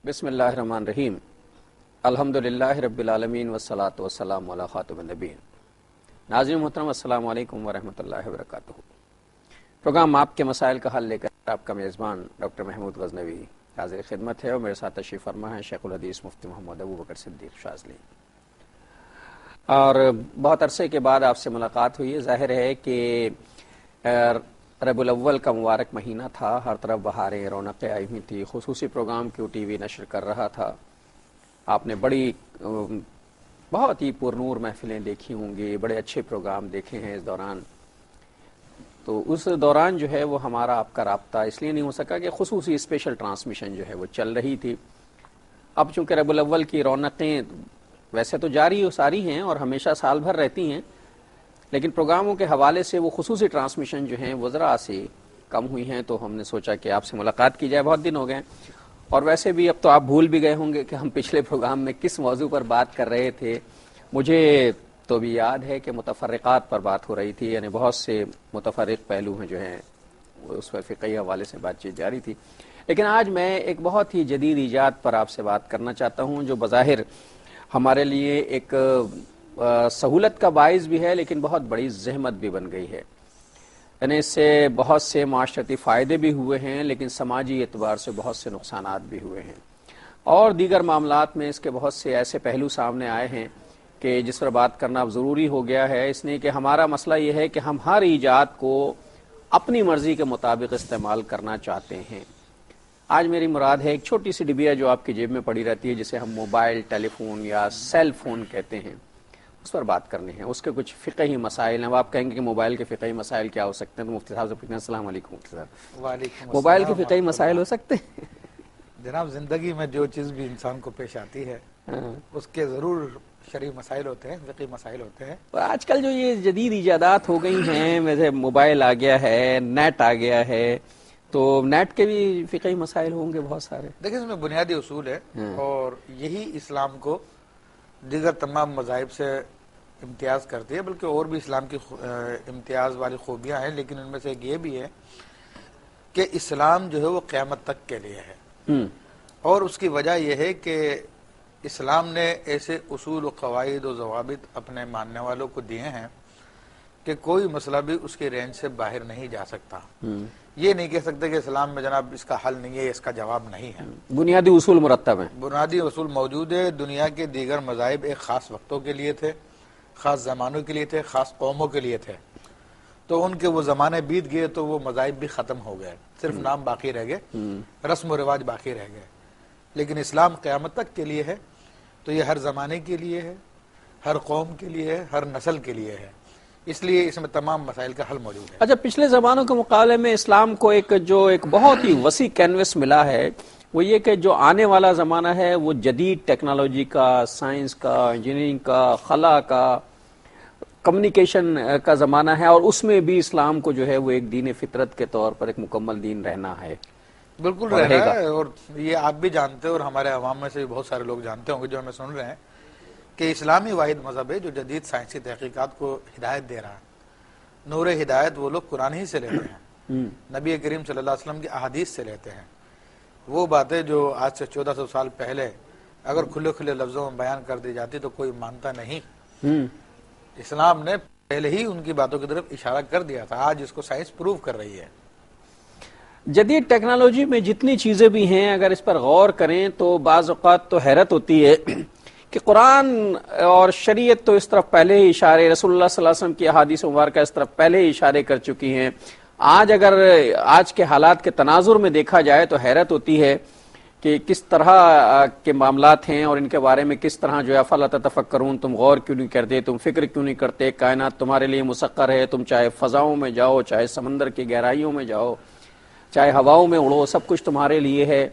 بسم اللہ الرحمن الرحیم الحمدللہ رب العالمین والصلاة والسلام علی خاتم النبیین. ناظرین محترم السلام علیکم ورحمۃ اللہ وبرکاتہ. پروگرام آپ کے مسائل کا حل لے کر آپ کا میزبان ڈاکٹر محمود غزنوی حاضر خدمت ہے اور میرے ساتھ تشریف فرما ہے شیخ الحدیث مفتی محمد ابوبکر صدیق شاذلی. اور بہت عرصے کے بعد آپ سے ملاقات ہوئی ہے. ظاہر ہے کہ ربیع الاول کا مبارک مہینہ تھا، ہر طرف بہاریں رونقیں آئی ہوئی تھی. خصوصی پروگرام کیو ٹی وی نشر کر رہا تھا. آپ نے بہت ہی پرنور محفلیں دیکھی ہوں گی، بڑے اچھے پروگرام دیکھے ہیں اس دوران. تو اس دوران جو ہے وہ ہمارا آپ کا رابطہ اس لیے نہیں ہو سکا کہ خصوصی اسپیشل ٹرانسمیشن جو ہے وہ چل رہی تھی. اب چونکہ ربیع الاول کی رونقیں ویسے تو جاری و ساری ہیں اور ہمیشہ سال بھر رہتی ہیں، لیکن پروگراموں کے حوالے سے وہ خصوصی ٹرانسمیشن جو ہیں وہ ذرا سے کم ہوئی ہیں، تو ہم نے سوچا کہ آپ سے ملاقات کی جائے. بہت دن ہو گئے اور ویسے بھی اب تو آپ بھول بھی گئے ہوں گے کہ ہم پچھلے پروگرام میں کس موضوع پر بات کر رہے تھے. مجھے تو بھی یاد ہے کہ متفرقات پر بات ہو رہی تھی، یعنی بہت سے متفرق پہلو ہیں جو ہیں اس پر فقہی حوالے سے بات چیت جاری تھی. لیکن آج میں ایک بہت ہی جدید ایجاد پر آپ سے بات کرنا چاہتا ہوں جو بظاہر ہمارے لیے ایک سہولت کا باعث بھی ہے لیکن بہت بڑی زحمت بھی بن گئی ہے. یعنی اس سے بہت سے معاشرتی فائدے بھی ہوئے ہیں لیکن سماجی اعتبار سے بہت سے نقصانات بھی ہوئے ہیں، اور دیگر معاملات میں اس کے بہت سے ایسے پہلو سامنے آئے ہیں کہ جس پر بات کرنا اب ضروری ہو گیا ہے. اس لیے کہ ہمارا مسئلہ یہ ہے کہ ہم ہر ایجاد کو اپنی مرضی کے مطابق استعمال کرنا چاہتے ہیں. آج میری مراد ہے ایک چھوٹی سی ڈبیا جو آپ کی جیب میں پڑی رہتی ہے، جسے ہم موبائل ٹیلی فون یا سیل فون کہتے ہیں، اس پر بات کرنی ہے. اس کے کچھ فقہی مسائل ہیں. اب آپ کہیں گے کہ موبائل کے فقہی مسائل کیا ہو سکتے ہیں، تو مفتی صاحب سے پوچھنا. السلام علیکم مفتی صاحب. وعلیکم السلام. موبائل کے فقہی مسائل ہو سکتے ہیں؟ جناب، زندگی میں جو چیز بھی انسان کو پیش آتی ہے اس کے ضرور شرعی مسائل ہوتے ہیں، فقہی مسائل ہوتے ہیں. آج کل جو یہ جدید ایجادات ہو گئی ہیں، جیسے موبائل آ گیا ہے، نیٹ آ گیا ہے، تو نیٹ کے بھی فقہی مسائل ہوں گے بہت سارے. دیکھیں، اس میں بنیادی اصول ہے اور یہی اسلام کو دیگر تمام مذاہب سے امتیاز کرتی ہے، بلکہ اور بھی اسلام کی امتیاز والی خوبیاں ہیں، لیکن ان میں سے ایک یہ بھی ہے کہ اسلام جو ہے وہ قیامت تک کے لیے ہے. اور اس کی وجہ یہ ہے کہ اسلام نے ایسے اصول و قواعد و ضوابط اپنے ماننے والوں کو دیے ہیں کہ کوئی مسئلہ بھی اس کی رینج سے باہر نہیں جا سکتا. یہ نہیں کہہ سکتے کہ اسلام میں جناب اس کا حل نہیں ہے، اس کا جواب نہیں ہے. بنیادی اصول مرتب ہیں، بنیادی اصول موجود ہے. دنیا کے دیگر مذاہب ایک خاص وقتوں کے لیے تھے، خاص زمانوں کے لیے تھے، خاص قوموں کے لیے تھے. تو ان کے وہ زمانے بیت گئے تو وہ مذاہب بھی ختم ہو گئے، صرف نام باقی رہ گئے، رسم و رواج باقی رہ گئے. لیکن اسلام قیامت تک کے لیے ہے، تو یہ ہر زمانے کے لیے ہے، ہر قوم کے لیے ہے، ہر نسل کے لیے ہے. اس لیے اس میں تمام مسائل کا حل موجود ہے. اچھا، پچھلے زمانوں کے مقابلے میں اسلام کو ایک بہت ہی وسیع کینوس ملا ہے، وہ یہ کہ جو آنے والا زمانہ ہے وہ جدید ٹیکنالوجی کا، سائنس کا، انجینئرنگ کا، خلا کا، کمیونیکیشن کا زمانہ ہے، اور اس میں بھی اسلام کو جو ہے وہ ایک دین فطرت کے طور پر ایک مکمل دین رہنا ہے. بالکل رہنا ہے. اور یہ آپ بھی جانتے ہیں اور ہمارے عوام میں سے بھی بہت سارے لوگ جانتے ہوں گے جو ہمیں سن رہے ہیں کہ اسلامی واحد مذہب ہے جو جدید سائنسی تحقیقات کو ہدایت دے رہا ہے. نور ہدایت وہ لوگ قرآن ہی سے لیتے ہیں، نبی کریم صلی اللہ علیہ وسلم کی احادیث سے لیتے ہیں. وہ باتیں جو آج سے 1400 سال پہلے اگر کھلے کھلے لفظوں میں بیان کر دی جاتی تو کوئی مانتا نہیں. اسلام نے پہلے ہی ان کی باتوں کی طرف اشارہ کر دیا تھا. آج اس کو سائنس پروف کر رہی ہے. جدید ٹیکنالوجی میں جتنی چیزیں بھی ہیں اگر اس پر غور کریں تو بعض اوقات تو حیرت ہوتی ہے کہ قرآن اور شریعت تو اس طرف پہلے ہی اشارے، رسول اللہ صلی اللہ علیہ وسلم کی احادیث مبارکہ اس طرف پہلے ہی اشارے کر چکی ہیں. آج اگر آج کے حالات کے تناظر میں دیکھا جائے تو حیرت ہوتی ہے کہ کس طرح کے معاملات ہیں اور ان کے بارے میں کس طرح جو ہے افلا تتفکرون، تم غور کیوں نہیں کرتے، تم فکر کیوں نہیں کرتے. کائنات تمہارے لیے مسخر ہے، تم چاہے فضاؤں میں جاؤ، چاہے سمندر کی گہرائیوں میں جاؤ، چاہے ہواؤں میں اڑو، سب کچھ تمہارے لیے ہے.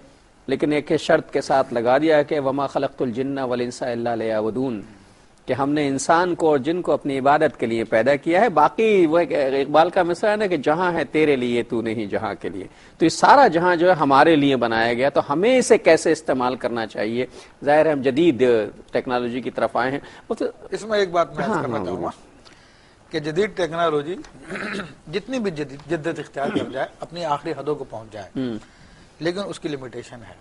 لیکن ایک شرط کے ساتھ لگا دیا کہ وما خلقت الجن والانس الا لیعبدون، کہ ہم نے انسان کو اور جن کو اپنی عبادت کے لیے پیدا کیا ہے. باقی وہ اقبال کا مثال ہے نا کہ جہاں ہے تیرے لیے تو نہیں جہاں کے لیے، تو یہ سارا جہاں جو ہے ہمارے لیے بنایا گیا. تو ہمیں اسے کیسے استعمال کرنا چاہیے؟ ظاہر ہے ہم جدید ٹیکنالوجی کی طرف آئے ہیں. اس میں ایک بات میں عرض کرنا چاہوں گا کہ جدید ٹیکنالوجی جتنی بھی جدت اختیار کر جائے، اپنی آخری حدوں کو پہنچ جائے، لیکن اس کی لمیٹیشن ہے.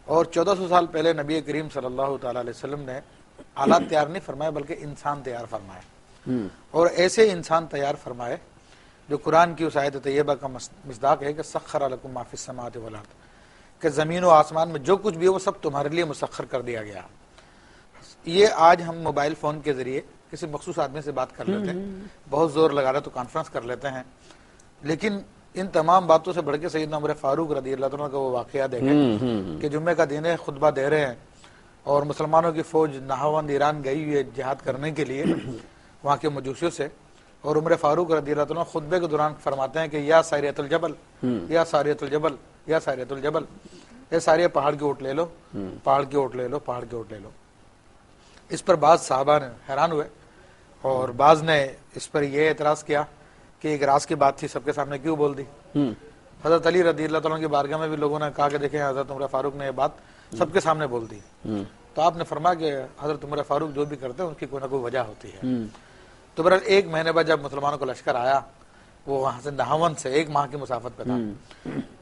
اور 1400 سال پہلے نبی کریم صلی اللہ تعالی علیہ وسلم نے آلات تیار نہیں فرمائے بلکہ انسان تیار فرمائے، اور ایسے انسان تیار فرمائے جو قرآن کی اس آیت طیبہ کا مصداق ہے کہ سخر لکم ما فی السماوات والارض، کہ زمین و آسمان میں جو کچھ بھی ہے وہ سب تمہارے لیے مسخر کر دیا گیا۔ یہ آج ہم موبائل فون کے ذریعے کسی مخصوص آدمی سے بات کر لیتے ہیں، بہت زور لگا رہے تو کانفرنس کر لیتے ہیں، لیکن ان تمام باتوں سے بڑھ کے سیدنا عمر فاروق رضی اللہ عنہ کا وہ واقعہ دیکھیں کہ جمعے کا دن ہے، خطبہ دے رہے ہیں اور مسلمانوں کی فوج نہاوند ایران گئی ہوئی ہے جہاد کرنے کے لیے وہاں کے مجوسیوں سے، اور عمر فاروق رضی اللہ عنہ خطبے کے دوران فرماتے ہیں کہ یا ساریۃ الجبل، یا ساریۃ الجبل، یا ساریۃ الجبل، یہ سارے پہاڑ کی اوٹ لے لو، پہاڑ کی اوٹ لے لو، پہاڑ کی اوٹ لے لو۔ اس پر بعض صحابہ نے حیران ہوئے اور بعض نے اس پر یہ اعتراض کیا کہ ایک راز کی بات تھی، سب کے سامنے کیوں بول دی؟ حضرت علی رضی اللہ تعالیٰ کی بارگاہ میں بھی لوگوں نے کہا کہ دیکھیں حضرت عمر فاروق نے یہ بات سب کے سامنے بول دی، تو آپ نے فرمایا کہ حضرت عمر فاروق جو بھی کرتے ہیں اس کی کوئی نہ کوئی وجہ ہوتی ہے۔ تو بہرحال 1 مہینے بعد جب مسلمانوں کو لشکر آیا، وہ وہاں سے نہاون سے 1 ماہ کی مسافت پہ تھا،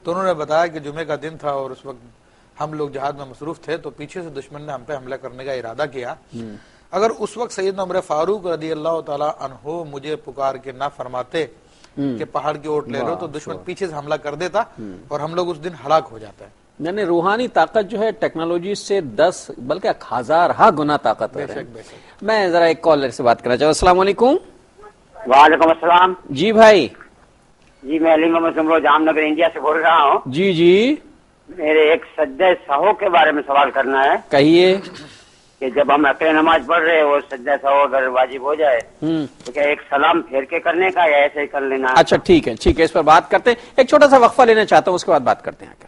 تو انہوں نے بتایا کہ جمعے کا دن تھا اور اس وقت ہم لوگ جہاد میں مصروف تھے، تو پیچھے سے دشمن نے ہم پہ حملہ کرنے کا ارادہ کیا۔ اگر اس وقت سیدنا عمر فاروق رضی اللہ تعالیٰ عنہ مجھے پکار کے نہ فرماتے کہ پہاڑ کی اوٹ لے لو، تو دشمن پیچھے سے حملہ کر دیتا اور ہم لوگ اس دن ہلاک ہو جاتے ہیں۔ یعنی روحانی طاقت جو ہے ٹیکنالوجی سے 10 بلکہ 1000 گنا طاقت ہے۔ میں ذرا ایک کالر سے بات کرنا چاہوں۔ السلام علیکم۔ وعلیکم السلام۔ جی بھائی۔ جی میں علی محمد سمرو جام نگر انڈیا سے بول رہا ہوں۔ جی جی، میرے ایک سجدہ سہو کے بارے میں سوال کرنا ہے کہیے۔ کہ جب ہم اکیلے نماز پڑھ رہے وہ سجدہ سہو اگر واجب ہو جائے تو کیا ایک سلام پھیر کے کرنے کا یا ایسے ہی کر لینا؟ اچھا ٹھیک ہے ٹھیک ہے، اس پر بات کرتے ہیں، ایک چھوٹا سا وقفہ لینا چاہتا ہوں، اس کے بعد بات کرتے ہیں۔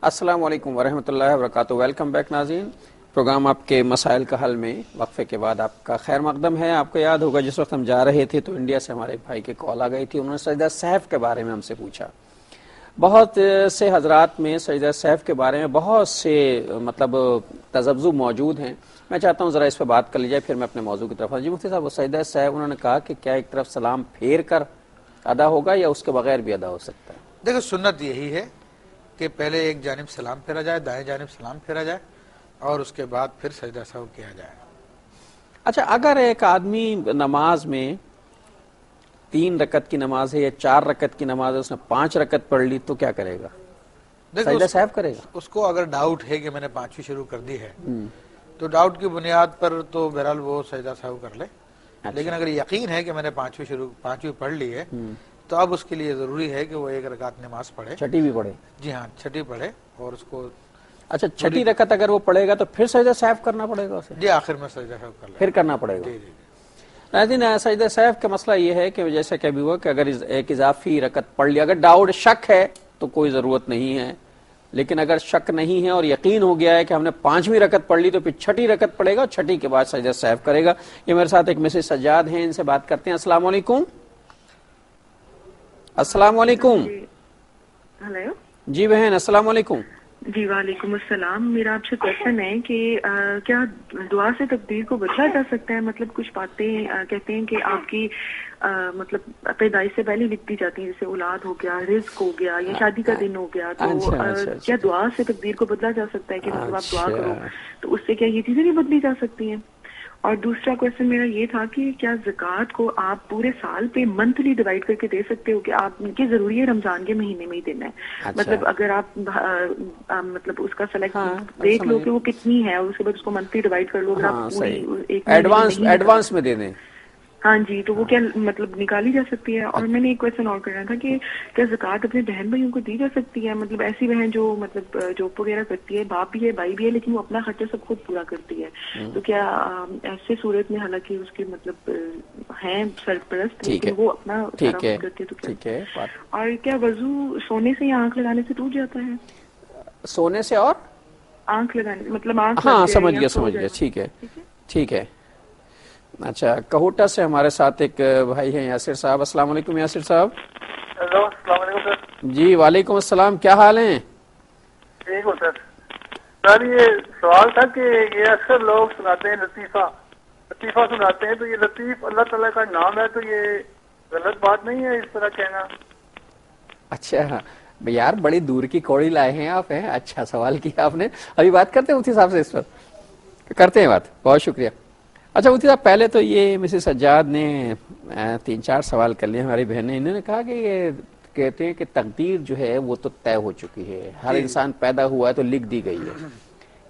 السلام علیکم ورحمۃ اللہ وبرکاتہ، ویلکم بیک ناظرین، پروگرام آپ کے مسائل کا حل میں وقفے کے بعد آپ کا خیر مقدم ہے۔ آپ کو یاد ہوگا جس وقت ہم جا رہے تھے تو انڈیا سے ہمارے ایک بھائی کی کال آ گئی تھی، انہوں نے سجدہ سہو کے بارے میں ہم سے پوچھا۔ بہت سے حضرات میں سجدہ سہو کے بارے میں بہت سے مطلب تذبذب موجود ہیں، میں چاہتا ہوں ذرا اس پہ بات کر لی جائے، پھر میں اپنے موضوع کی طرف آؤں۔ جی مفتی صاحب، وہ سجدہ سہو انہوں نے کہا کہ کیا ایک طرف سلام پھیر کر ادا ہوگا یا اس کے بغیر بھی ادا ہو سکتا ہے؟ دیکھو سنت یہی ہے کہ پہلے ایک جانب سلام پھیرا جائے، دائیں جانب سلام پھیرا جائے اور اس کے بعد پھر سجدہ سہو کیا جائے۔ اچھا، اگر ایک آدمی نماز میں 3 رکعت کی نماز ہے یا 4 رکعت کی نماز ہے، اس نے 5 رکعت پڑھ لی تو کیا کرے گا؟ سجدہ سہو کرے گا؟ اس کو اگر ڈاؤٹ ہے کہ میں نے 5ویں شروع کر دی ہے تو ڈاؤٹ کی بنیاد پر تو بہرحال وہ سجدہ سہو کر لے، لیکن اگر یقین ہے کہ میں نے 5ویں پڑھ لی ہے تو اب اس کے لیے ضروری ہے کہ وہ 1 رکعت نماز پڑھے، چھٹی بھی پڑھے۔ جی ہاں، چھٹی پڑھے اور اس کو اچھا، چھٹی رکعت اگر وہ پڑھے گا تو پھر سجدہ سہو کرنا پڑے گا اسے؟ جی آخر میں سجدہ سہو کر لے، پھر کرنا پڑے گا۔ جی جی۔ ناظرین، سجدہ سہو کا مسئلہ یہ ہے کہ جیسے کہ ابھی ہوا کہ اگر ایک اضافی رکعت پڑھ لی، اگر ڈاؤٹ شک ہے تو کوئی ضرورت نہیں ہے، لیکن اگر شک نہیں ہے اور یقین ہو گیا ہے کہ ہم نے 5ویں رکعت پڑھ لی تو پھر چھٹی رکعت پڑھے گا اور چھٹی کے بعد سجدہ سہو کرے گا۔ یہ میرے ساتھ ایک مسز سجاد ہیں، ان سے بات کرتے ہیں۔ السلام علیکم۔ السلام علیکم۔ ہلو جی بہن، السلام علیکم۔ جی وعلیکم السلام۔ میرا آپ سے کوشچن ہے کہ کیا دعا سے تقدیر کو بدلا جا سکتا ہے؟ مطلب کچھ باتیں کہتے ہیں کہ آپ کی مطلب پیدائش سے پہلے لکھ دی جاتی ہیں، جیسے اولاد ہو گیا، رزق ہو گیا یا شادی کا دن ہو گیا، تو کیا دعا سے تقدیر کو بدلا جا سکتا ہے کہ مطلب آپ دعا کرو تو اس سے کیا یہ چیزیں نہیں بدلی جا سکتی ہیں؟ اور دوسرا کوشچن میرا یہ تھا کہ کیا زکوٰۃ کو آپ پورے سال پہ منتھلی ڈیوائڈ کر کے دے سکتے ہو کہ آپ کی ضروری ہے رمضان کے مہینے میں ہی دینا ہے؟ مطلب اگر آپ مطلب اس کا سلیکٹ دیکھ لو کہ وہ کتنی ہے اور اس کے بعد اس کو منتھلی ڈیوائڈ کر لو، اگر آپ پوری ایڈوانس میں دے دیں۔ ہاں جی، تو وہ کیا مطلب نکالی جا سکتی ہے؟ اور میں نے ایک کوشچن اور کرنا تھا کہ کیا زکوٰۃ اپنے بہن بھائیوں کو دی جا سکتی ہے؟ مطلب ایسی بہن جو مطلب جاب وغیرہ کرتی ہے، باپ بھی ہے بھائی بھی ہے، لیکن وہ اپنا خرچہ سب خود پورا کرتی ہے، تو کیا ایسے صورت میں حالانکہ اس کے مطلب ہیں سرپرست لیکن وہ اپنا سارا خود کرتی ہے تو کیا؟ اور کیا وضو سونے سے یا آنکھ لگانے سے ٹوٹ جاتا ہے؟ سونے سے اور آنکھ لگانے مطلب آنکھ، ہاں سمجھ گیا، ٹھیک ہے ٹھیک ہے۔ اچھا، کہوٹا سے ہمارے ساتھ ایک بھائی ہیں یاسر صاحب۔ السلام علیکم یاسر صاحب۔ ہیلو، السلام علیکم سر۔ جی وعلیکم السلام، کیا حال ہیں؟ ٹھیک ہوں سر۔ سر یہ سوال تھا کہ یہ اکثر لوگ سناتے ہیں لطیفہ سناتے ہیں، تو یہ لطیف اللہ تعالیٰ کا نام ہے، تو یہ غلط بات نہیں ہے اس طرح کہنا؟ اچھا، یار بڑی دور کی کوڑی لائے ہیں آپ، ہیں اچھا سوال کیا آپ نے. ابھی بات کرتے ہیں مفتی صاحب سے، اس پر کرتے ہیں بات. بہت شکریہ. اچھا مفتی صاحب، پہلے تو یہ مسز سجاد نے 3-4 سوال کر لیے ہماری بہن نے. انہوں نے کہا کہ یہ کہتے ہیں کہ تقدیر جو ہے وہ تو طے ہو چکی ہے، ہر انسان پیدا ہوا ہے تو لکھ دی گئی ہے،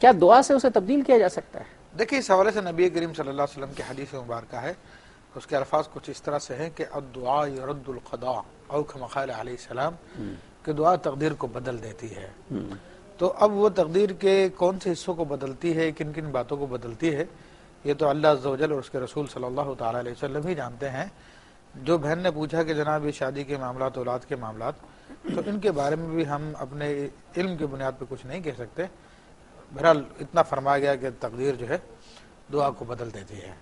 کیا دعا سے اسے تبدیل کیا جا سکتا ہے؟ دیکھیے اس حوالے سے نبی کریم صلی اللہ علیہ وسلم کی حدیث مبارکہ ہے، اس کے الفاظ کچھ اس طرح سے ہیں کہ الدعاء يرد القضاء او كما قال علیہ السلام، کہ دعا تقدیر کو بدل دیتی ہے. تو اب وہ تقدیر کے کون سے حصوں کو بدلتی ہے، کن کن باتوں کو بدلتی ہے، یہ تو اللہ عز و جل اور اس کے رسول صلی اللہ تعالی علیہ وسلم ہی جانتے ہیں. جو بہن نے پوچھا کہ جناب یہ شادی کے معاملات، اولاد کے معاملات، تو ان کے بارے میں بھی ہم اپنے علم کی بنیاد پہ کچھ نہیں کہہ سکتے. بہرحال اتنا فرمایا گیا کہ تقدیر جو ہے دعا کو بدل دیتی ہے.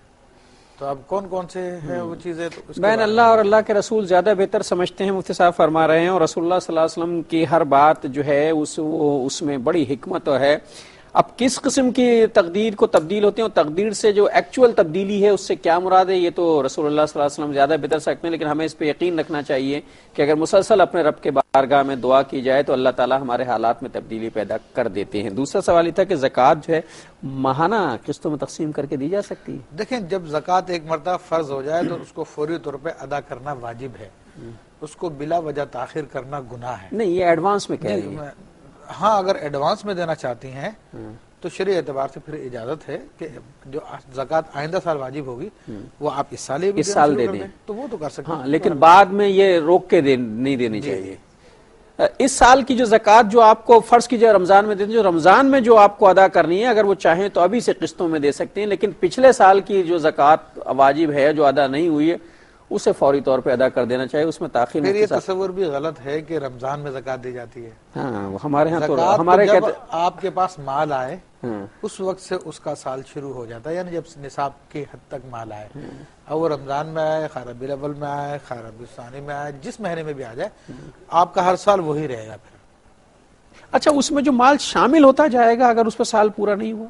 تو اب کون کون سے ہیں وہ چیزیں، تو اس کے بہن بارے اللہ اور اللہ کے رسول زیادہ بہتر سمجھتے ہیں. مفتی صاحب فرما رہے ہیں، اور رسول اللہ صلی اللہ علیہ وسلم کی ہر بات جو ہے اس میں بڑی حکمت ہے. اب کس قسم کی تقدیر کو تبدیل ہوتے ہیں، اور تقدیر سے جو ایکچوئل تبدیلی ہے اس سے کیا مراد ہے، یہ تو رسول اللہ صلی اللہ علیہ وسلم زیادہ بہتر سکتے ہیں. لیکن ہمیں اس پہ یقین رکھنا چاہیے کہ اگر مسلسل اپنے رب کے بارگاہ میں دعا کی جائے تو اللہ تعالی ہمارے حالات میں تبدیلی پیدا کر دیتے ہیں. دوسرا سوال یہ تھا کہ زکوٰۃ جو ہے ماہانہ قسطوں میں تقسیم کر کے دی جا سکتی ہے؟ دیکھیں جب زکوٰۃ ایک مرتبہ فرض ہو جائے تو اس کو فوری طور پہ ادا کرنا واجب ہے، اس کو بلا وجہ تاخیر کرنا گناہ ہے. نہیں، یہ ایڈوانس میں کہہ رہی ہے. ہاں اگر ایڈوانس میں دینا چاہتی ہیں تو شرعی اعتبار سے پھر اجازت ہے کہ جو زکوٰۃ آئندہ سال واجب ہوگی وہ آپ اس سال دے دیں، تو وہ تو کر سکتے ہیں. ہاں، لیکن بعد میں یہ روک کے نہیں دینی چاہیے. اس سال کی جو زکوٰۃ جو آپ کو فرض کی جائے رمضان میں دیتے ہیں، جو رمضان میں جو آپ کو ادا کرنی ہے، اگر وہ چاہیں تو ابھی سے قسطوں میں دے سکتے ہیں. لیکن پچھلے سال کی جو زکوٰۃ واجب ہے جو ادا نہیں ہوئی ہے اسے فوری طور پہ ادا کر دینا چاہیے، اس میں تاخیر پھر یہ تصور بھی غلط ہے کہ رمضان میں زکوٰۃ دی جاتی ہے. ہاں، ہمارے ہاں تو زکوٰۃ ہمارے جب آپ کے پاس مال آئے ہاں اس وقت سے اس کا سال شروع ہو جاتا ہے، یعنی جب نصاب کی حد تک مال آئے، اب وہ رمضان میں آئے، خیر ربیع الاول میں آئے، خیر ربیع الثانی میں آئے، جس مہینے میں بھی آ جائے آپ کا ہر سال وہی رہے گا. پھر اچھا، اس میں جو مال شامل ہوتا جائے گا اگر اس پہ سال پورا نہیں ہوا؟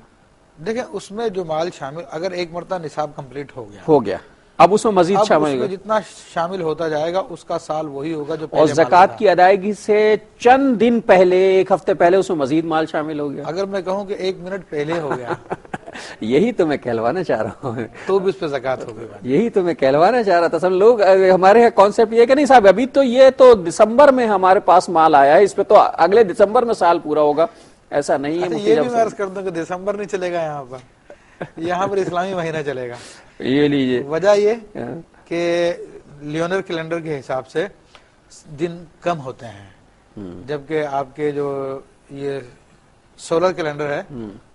دیکھیں اس میں جو مال شامل، اگر ایک مرتبہ نصاب کمپلیٹ ہو گیا اب اس میں مزید شامل ہوگا، جتنا شامل ہوتا جائے گا اس کا سال وہی ہوگا جو اور زکوٰۃ کی ادائیگی سے چند دن پہلے، ایک ہفتے پہلے اس میں مزید مال شامل ہو گیا. اگر میں کہوں کہ 1 منٹ پہلے ہو گیا یہی تو میں کہلوانا چاہ رہا ہوں، تو بھی اس پہ زکوٰۃ ہوگی. یہی تو میں کہلوانا چاہ رہا تھا. سب لوگ ہمارے یہاں کانسیپٹ یہ کہ نہیں صاحب ابھی تو یہ تو دسمبر میں ہمارے پاس مال آیا ہے، اس پہ تو اگلے دسمبر میں سال پورا ہوگا. ایسا نہیں ہے. یہ بھی میں عرض کر دوں کہ دسمبر نہیں چلے گا یہاں پر اسلامی مہینہ چلے گا. یہ لیجیے وجہ یہ کہ لیونر کیلنڈر کے حساب سے دن کم ہوتے ہیں، جبکہ آپ کے جو یہ سولر کیلنڈر ہے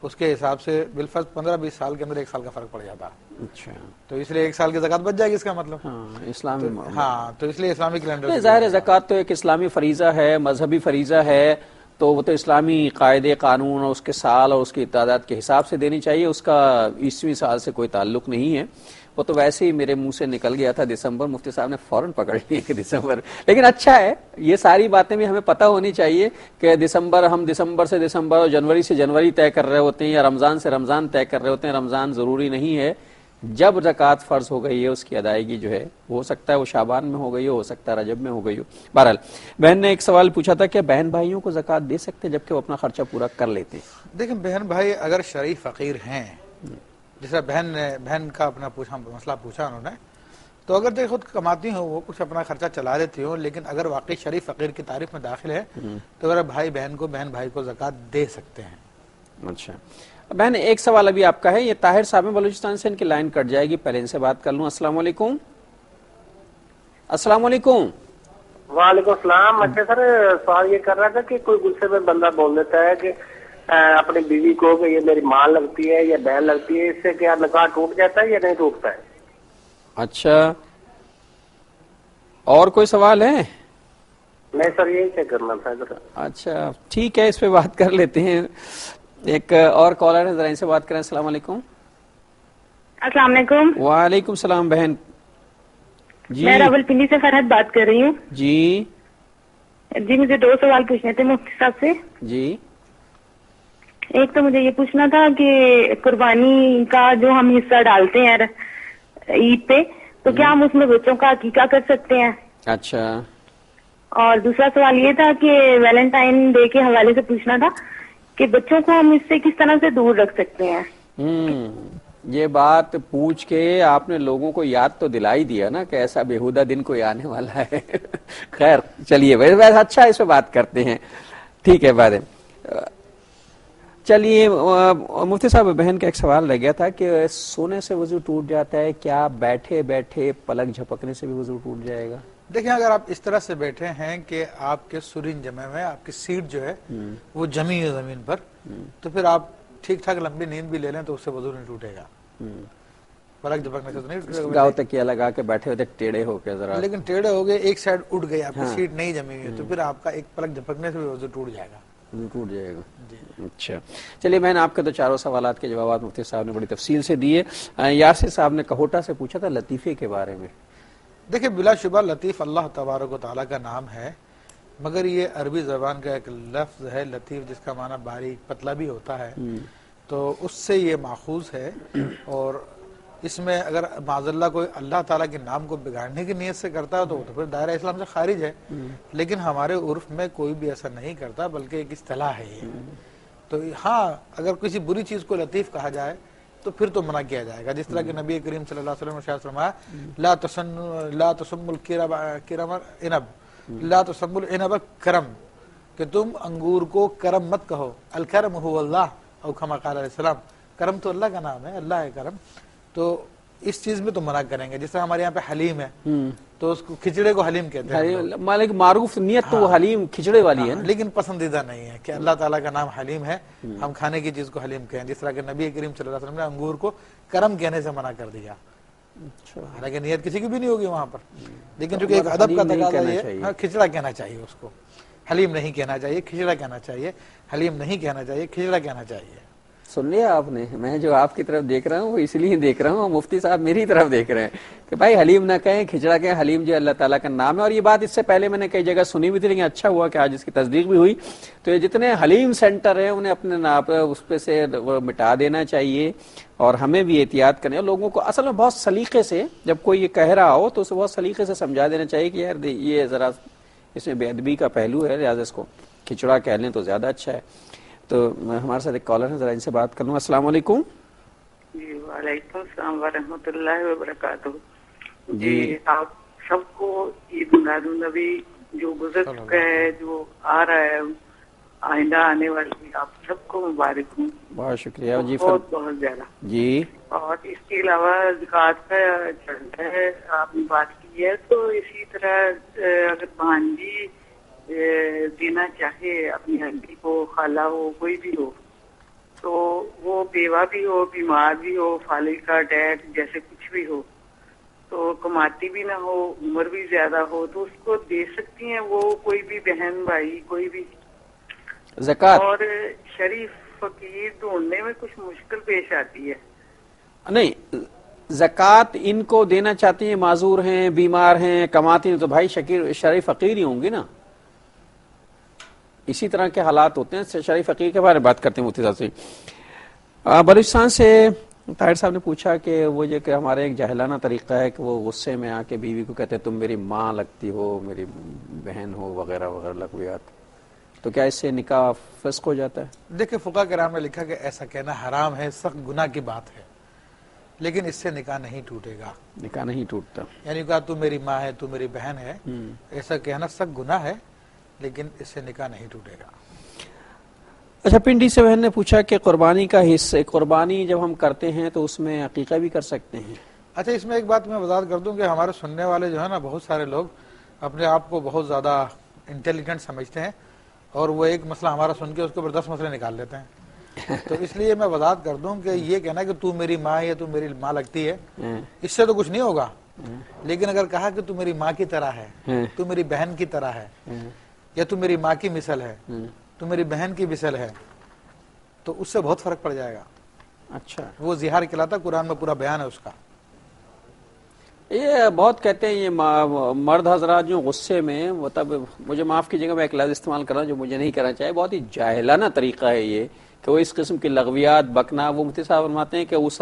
اس کے حساب سے بالفرض 15-20 سال کے اندر 1 سال کا فرق پڑ جاتا. اچھا، تو اس لیے 1 سال کی زکوٰۃ بچ جائے گی، اس کا مطلب اسلامی ہاں، تو اس لیے اسلامی کیلنڈر ظاہر ہے زکوٰۃ تو ایک اسلامی فریضہ ہے، مذہبی فریضہ ہے، تو وہ تو اسلامی قاعدے قانون اور اس کے سال اور اس کی تعداد کے حساب سے دینی چاہیے. اس کا عیسوی سال سے کوئی تعلق نہیں ہے. وہ تو ویسے ہی میرے منہ سے نکل گیا تھا دسمبر، مفتی صاحب نے فوراً پکڑ لی کہ دسمبر. لیکن اچھا ہے، یہ ساری باتیں بھی ہمیں پتہ ہونی چاہیے کہ ہم دسمبر سے دسمبر اور جنوری سے جنوری طے کر رہے ہوتے ہیں یا رمضان سے رمضان طے کر رہے ہوتے ہیں. رمضان ضروری نہیں ہے. جب زکوٰۃ فرض ہو گئی ہے اس کی ادائیگی جو ہے ہو سکتا ہے وہ شعبان میں ہو گئی ہو سکتا ہے رجب میں ہو گئی ہو. بہرحال بہن نے ایک سوال پوچھا تھا کہ بہن بھائیوں کو زکوٰۃ دے سکتے ہیں جبکہ وہ اپنا خرچہ پورا کر لیتے ہیں؟ دیکھیں بہن بھائی اگر شرعی فقیر ہیں، جیسا بہن کا اپنا مسئلہ پوچھا انہوں نے، تو اگر دیکھ خود کماتی ہوں، وہ کچھ اپنا خرچہ چلا لیتی ہوں، لیکن اگر واقعی شرعی فقیر کی تعریف میں داخل ہے تو اگر بھائی بہن کو زکوٰۃ دے سکتے ہیں. اچھا بہن، ایک سوال ابھی آپ کا ہے، یہ طاہر صاحب بلوچستان سے، ان کی لائن کٹ جائے گی، پہلے ان سے بات کر لوں. السلام علیکم. السلام علیکم. وعلیکم السلام. اچھا سر، سوال یہ کر رہا تھا کہ کوئی غصے میں بندہ بول دیتا ہے کہ اپنی بیوی کو کہ یہ میری ماں لگتی ہے یا بہن لگتی ہے، اس سے کیا نکاح ٹوٹ جاتا ہے یا نہیں ٹوٹتا ہے؟ اچھا، اور کوئی سوال ہے؟ نہیں سر، یہی چیک کرنا تھا. اچھا ٹھیک ہے، اس پہ بات کر لیتے ہیں. ایک اور کالر ہے، ذرا ان سے بات کریں. السلام علیکم. السلام علیکم. وعلیکم السلام بہن. جی میں راولپنڈی سے فرحت بات کر رہی ہوں. جی مجھے 2 سوال پوچھنے تھے مفتی صاحب سے. جی. ایک تو مجھے یہ پوچھنا تھا کہ قربانی کا جو ہم حصہ ڈالتے ہیں عید پہ، تو کیا ہم اس میں بچوں کا عقیقہ کر سکتے ہیں؟ اچھا. اور دوسرا سوال یہ تھا کہ ویلنٹائن ڈے کے حوالے سے پوچھنا تھا کہ بچوں کو ہم اس سے کس طرح سے دور رکھ سکتے ہیں؟ یہ بات پوچھ کے آپ نے لوگوں کو یاد تو دلا ہی دیا نا کہ ایسا بےہودہ دن کوئی آنے والا ہے. خیر چلیے ویسے اچھا اس پہ بات کرتے ہیں. ٹھیک ہے بات. چلیے مفتی صاحب بہن کا ایک سوال رہ گیا تھا کہ سونے سے وضو ٹوٹ جاتا ہے, کیا بیٹھے بیٹھے پلک جھپکنے سے بھی وضو ٹوٹ جائے گا؟ دیکھیں اگر آپ اس طرح سے بیٹھے ہیں کہ آپ کے سرین جمے ہوئے, آپ کی سیٹ جو ہے وہ جمی ہے زمین پر, تو پھر آپ ٹھیک ٹھاک لمبی نیند بھی لے لیں تو اس سے وضو نہیں ٹوٹے گا. پلک جھپکنے سے تو نہیں ٹوٹے گا. گاؤں تکیہ لگا کے بیٹھے ہوتے ٹیڑھے ہو کے ذرا, لیکن ٹیڑھے ہو گئے, ایک سائڈ اٹھ گئی, آپ کی سیٹ نہیں جمی ہوئی ہے, تو پھر آپ کا ایک پلک جھپکنے سے بھی وضو ٹوٹ جائے گا. ٹوٹ جائے گا. اچھا چلیے میں نے آپ کے تو چاروں سوالات کے جوابات مفتی صاحب نے بڑی تفصیل سے دیے. یاسر صاحب نے کہوٹا سے پوچھا تھا لطیفے کے بارے میں. دیکھیں بلا شبہ لطیف اللہ تبارک و تعالیٰ کا نام ہے, مگر یہ عربی زبان کا ایک لفظ ہے لطیف, جس کا معنی باریک پتلا بھی ہوتا ہے, تو اس سے یہ ماخوذ ہے. اور اس میں اگر معاذ اللہ کوئی اللہ تعالیٰ کے نام کو بگاڑنے کی نیت سے کرتا ہے تو پھر دائرہ اسلام سے خارج ہے. لیکن ہمارے عرف میں کوئی بھی ایسا نہیں کرتا, بلکہ ایک اصطلاح ہے یہ. تو ہاں اگر کسی بری چیز کو لطیف کہا جائے تو پھر تو منع کیا جائے گا, جس طرح کہ نبی کریم صلی اللہ علیہ وسلم نے ارشاد فرمایا لا تسموا العنب کرم, کہ تم انگور کو کرم مت کہو. الکرم هو اللہ او کما قال علیہ السلام, کرم تو اللہ کا نام ہے, اللہ ہے کرم. تو اس چیز میں تو منع کریں گے. جس طرح ہمارے یہاں پہ حلیم ہے تو اس کو کھچڑے کو حلیم کہتے ہیں, مالک معروف نیت تو وہ حلیم کھچڑے والی ہے, لیکن پسندیدہ نہیں ہے کہ اللہ تعالیٰ کا نام حلیم ہے, ہم کھانے کی چیز کو حلیم کہیں. جس طرح کہ نبی کریم صلی اللہ علیہ وسلم نے انگور کو کرم کہنے سے منع کر دیا, حالانکہ نیت کسی کی بھی نہیں ہوگی وہاں پر, لیکن چونکہ ایک ادب کا تقاضا ہے, کھچڑا کہنا چاہیے اس کو, حلیم نہیں کہنا چاہیے, کھچڑا کہنا چاہیے. حلیم نہیں کہنا چاہیے, کھچڑا کہنا چاہیے. سن لیا آپ نے, میں جو آپ کی طرف دیکھ رہا ہوں وہ اس لیے دیکھ رہا ہوں, مفتی صاحب میری طرف دیکھ رہے ہیں کہ بھائی حلیم نہ کہیں, کھچڑا کہیں. حلیم جو اللہ تعالیٰ کا نام ہے, اور یہ بات اس سے پہلے میں نے کئی جگہ سنی بھی تھی, لیکن اچھا ہوا کہ آج اس کی تصدیق بھی ہوئی. تو یہ جتنے حلیم سینٹر ہیں انہیں اپنے نام اس پہ سے مٹا دینا چاہیے, اور ہمیں بھی احتیاط کریں. لوگوں کو اصل میں بہت سلیقے سے جب کوئی یہ کہہ رہا ہو تو اسے بہت سلیقے سے سمجھا دینا چاہیے کہ یار یہ ذرا اس میں بے ادبی کا پہلو ہے, لہٰذا اس کو کھچڑا کہہ لیں تو زیادہ اچھا ہے. تو ہمارے ساتھ ایک کالر ہے, ذرا ان سے بات کر لوں. السلام علیکم. جی وعلیکم السلام ورحمۃ اللہ وبرکاتہ. جی آپ سب کو عید میلاد النبی جو گزر چکا ہے, جو آ رہا ہے, آئندہ آنے والی, آپ سب کو مبارک ہوں. بہت شکریہ جی, بہت زیادہ جی. اور اس کے علاوہ زکوٰۃ کا چلتا ہے, آپ نے بات کی ہے, تو اسی طرح اگر بھانجی دینا چاہے اپنی ہڈی کو, خالہ ہو, کوئی بھی ہو, تو وہ بیوہ بھی ہو, بیمار بھی ہو, فالج کا اٹیک جیسے کچھ بھی ہو, تو کماتی بھی نہ ہو, عمر بھی زیادہ ہو, تو اس کو دے سکتی ہیں وہ کوئی بھی بہن بھائی کوئی بھی زکوٰۃ؟ اور شریف فقیر ڈھونڈنے میں کچھ مشکل پیش آتی ہے. نہیں, زکوٰۃ ان کو دینا چاہتی ہیں, معذور ہیں, بیمار ہیں, کماتی ہیں, تو بھائی شریف فقیر ہی ہوں گی نا. اسی طرح کے حالات ہوتے ہیں. شریف فقیر کے بارے میں بات کرتے ہیں مفتی صاحب سے. بلوچستان سے طاہر صاحب نے پوچھا کہ وہ یہ کہ ہمارے ایک جاہلانہ طریقہ ہے کہ وہ غصے میں آ کے بیوی کو کہتے ہیں تم میری ماں لگتی ہو, میری بہن ہو, وغیرہ وغیرہ لغویات, تو کیا اس سے نکاح فسخ ہو جاتا ہے؟ دیکھیں فقہاء کرام نے لکھا کہ ایسا کہنا حرام ہے, سخت گناہ کی بات ہے, لیکن اس سے نکاح نہیں ٹوٹے گا. نکاح نہیں ٹوٹتا, یعنی کہا تو میری ماں ہے, تو میری بہن ہے, ایسا کہنا سخت گناہ ہے, لیکن اس سے نکاح نہیں ٹوٹے گا. اچھا, پنڈی سے بہن نے پوچھا کہ قربانی کا حصہ, قربانی جب ہم کرتے ہیں تو اس میں عقیقہ بھی کر سکتے ہیں؟ اچھا, اس میں ایک بات میں وضاحت کر دوں کہ ہمارے سننے والے جو ہے نا, بہت سارے لوگ اپنے آپ کو بہت زیادہ انٹیلیجنٹ سمجھتے ہیں, اور وہ ایک مسئلہ ہمارا سن کے اس کے اوپر 10 مسئلے نکال لیتے ہیں. تو اس لیے میں وضاحت کر دوں کہ یہ کہنا کہ تو میری ماں ہے, تو میری ماں لگتی ہے, اس سے تو کچھ نہیں ہوگا. لیکن اگر کہا کہ تو میری ماں کی طرح ہے, تو میری بہن کی طرح ہے, یا تو میری ماں کی مثل ہے, تو میری بہن کی مثل ہے, تو اس سے بہت فرق پڑ جائے گا. اچھا, وہ زہار کہلاتا, قرآن میں پورا بیان ہے اس کا. یہ بہت کہتے ہیں یہ مرد حضرات جو غصے میں, مطلب مجھے معاف کیجیے گا میں ایک لفظ استعمال کر رہا ہوں جو مجھے نہیں کرنا چاہیے, بہت ہی جاہلانہ طریقہ ہے یہ کہ وہ اس قسم کی لغویات بکنا. وہ مفتی صاحب فرماتے ہیں کہ اس